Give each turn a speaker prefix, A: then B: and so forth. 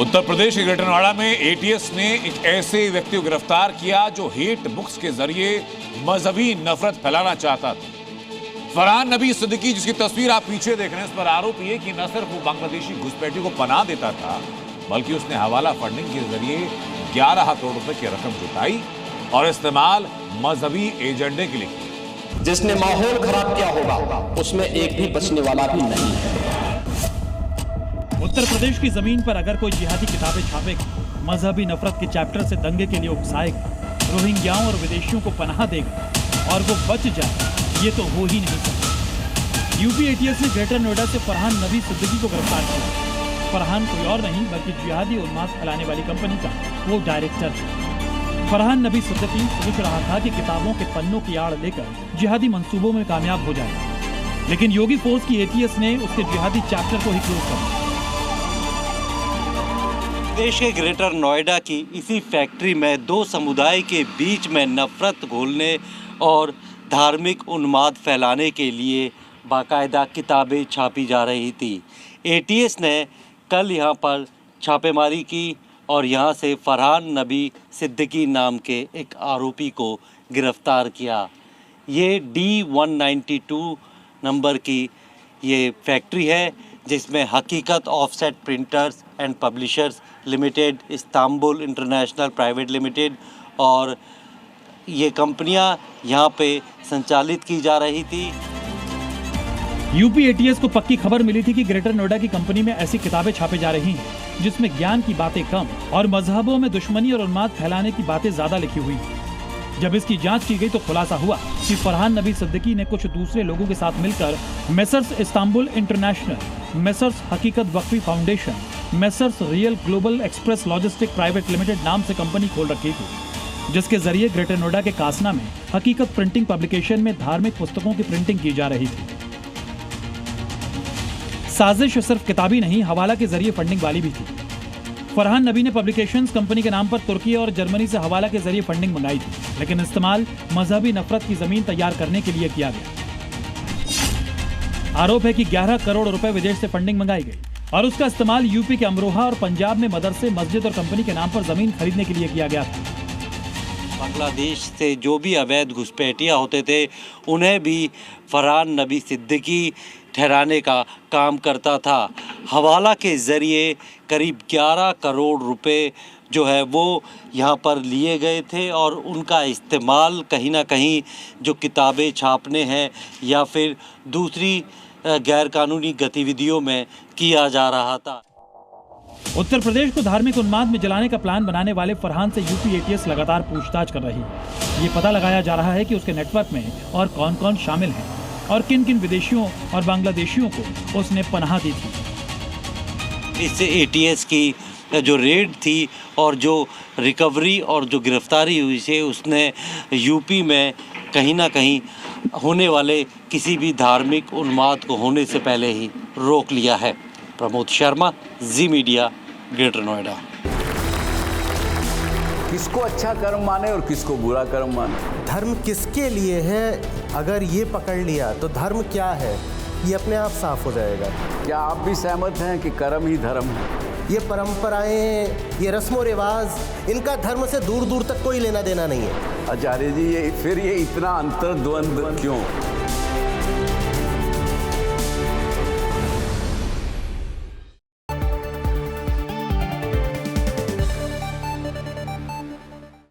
A: उत्तर प्रदेश के ग्रेटर नोएडा में एटीएस ने एक ऐसे व्यक्ति को गिरफ्तार किया जो हेट बुक्स के जरिए मजहबी नफरत फैलाना चाहता था। फरहान नबी सिद्दीकी, जिसकी तस्वीर आप पीछे देख रहे हैं, इस पर आरोप ये कि न सिर्फ वो बांग्लादेशी घुसपैठियों को पनाह देता था, बल्कि उसने हवाला फंडिंग के जरिए 11 करोड़ रुपए की रकम जुटाई और इस्तेमाल मजहबी एजेंडे के लिए किया।
B: जिसने माहौल खराब किया होगा उसमें एक भी बचने वाला भी नहीं है।
C: उत्तर प्रदेश की जमीन पर अगर कोई जिहादी किताबें छापेगा, मजहबी नफरत के चैप्टर से दंगे के लिए उकसाएगा, रोहिंग्याओं और विदेशियों को पनाह देगा और वो बच जाए, ये तो हो ही नहीं सकता। यूपी एटीएस ने ग्रेटर नोएडा से फरहान नबी सिद्दीकी को गिरफ्तार किया। फरहान कोई और नहीं बल्कि जिहादी उन्माद फैलाने वाली कंपनी का वो डायरेक्टर है। फरहान नबी सिद्दीकी सोच रहा था कि किताबों के पन्नों की आड़ लेकर जिहादी मंसूबों में कामयाब हो जाएगा, लेकिन योगी फोर्स की एटीएस ने उसके जिहादी चैप्टर को ही क्लोज कर दिया।
D: देश के ग्रेटर नोएडा की इसी फैक्ट्री में दो समुदाय के बीच में नफरत घोलने और धार्मिक उन्माद फैलाने के लिए बाकायदा किताबें छापी जा रही थी। एटीएस ने कल यहां पर छापेमारी की और यहां से फरहान नबी सिद्दीकी नाम के एक आरोपी को गिरफ्तार किया। ये D192 नंबर की ये फैक्ट्री है जिसमें हकीकत offset printers and publishers limited, Istanbul international private limited और ये कंपनियां यहाँ पे संचालित की जा रही थी।
C: यूपी एटीएस को पक्की खबर मिली थी कि ग्रेटर नोएडा की कंपनी में ऐसी किताबें छापे जा रही हैं जिसमें ज्ञान की बातें कम और मजहबों में दुश्मनी और उन्माद फैलाने की बातें ज्यादा लिखी हुई हैं। जब इसकी जांच की गई तो खुलासा हुआ कि फरहान नबी सिद्दीकी ने कुछ दूसरे लोगों के साथ मिलकर मेसर्स इस्तांबुल इंटरनेशनल, मेसर्स हकीकत वक्फी foundation, messrs real global express logistic private limited नाम से कंपनी खोल रखी थी, जिसके जरिए ग्रेटर नोएडा के कासना में हकीकत प्रिंटिंग पब्लिकेशन में धार्मिक पुस्तकों की प्रिंटिंग की जा रही थी। साजिश सिर्फ किताबी नहीं, हवाला के जरिए फंडिंग वाली भी थी। फरहान नबी ने पब्लिकेशंस कंपनी के नाम पर तुर्की और जर्मनी से हवाला के जरिए फंडिंग मंगाई थी, लेकिन इस्तेमाल मजहबी नफरत की जमीन तैयार करने के लिए किया गया। आरोप है कि 11 करोड़ रुपए विदेश से फंडिंग मंगाई गई और उसका इस्तेमाल यूपी के अमरोहा और पंजाब में मदरसे, मस्जिद और कंपनी के नाम पर जमीन खरीदने के लिए किया गया था।
D: बांग्लादेश से जो भी अवैध घुसपैठिया होते थे उन्हें भी फरहान नबी सिद्दीकी ठहराने का काम करता था। हवाला के ज़रिए करीब 11 करोड़ रुपए जो है वो यहाँ पर लिए गए थे और उनका इस्तेमाल कहीं ना कहीं जो किताबें छापने हैं या फिर दूसरी गैरकानूनी गतिविधियों में किया जा रहा था।
C: उत्तर प्रदेश को धार्मिक उन्माद में जलाने का प्लान बनाने वाले फरहान से यूपी एटीएस लगातार पूछताछ कर रही है। ये पता लगाया जा रहा है कि उसके नेटवर्क में और कौन कौन शामिल हैं और किन किन विदेशियों और बांग्लादेशियों को उसने पनाह दी थी।
D: इससे एटीएस की जो रेड थी और जो रिकवरी और जो गिरफ्तारी हुई थी उसने यूपी में कहीं ना कहीं होने वाले किसी भी धार्मिक उन्माद को होने से पहले ही रोक लिया है। प्रमोद शर्मा, जी मीडिया, ग्रेटर नोएडा।
E: किसको अच्छा कर्म माने और किसको बुरा कर्म माने?
F: धर्म किसके लिए है, अगर ये पकड़ लिया तो धर्म क्या है ये अपने आप साफ हो जाएगा।
E: क्या आप भी सहमत हैं कि कर्म ही धर्म है?
F: ये परंपराएं, ये रस्मों रिवाज, इनका धर्म से दूर दूर तक कोई लेना देना नहीं है।
E: आचार्य जी, ये इतना अंतर्द्वंद क्यों?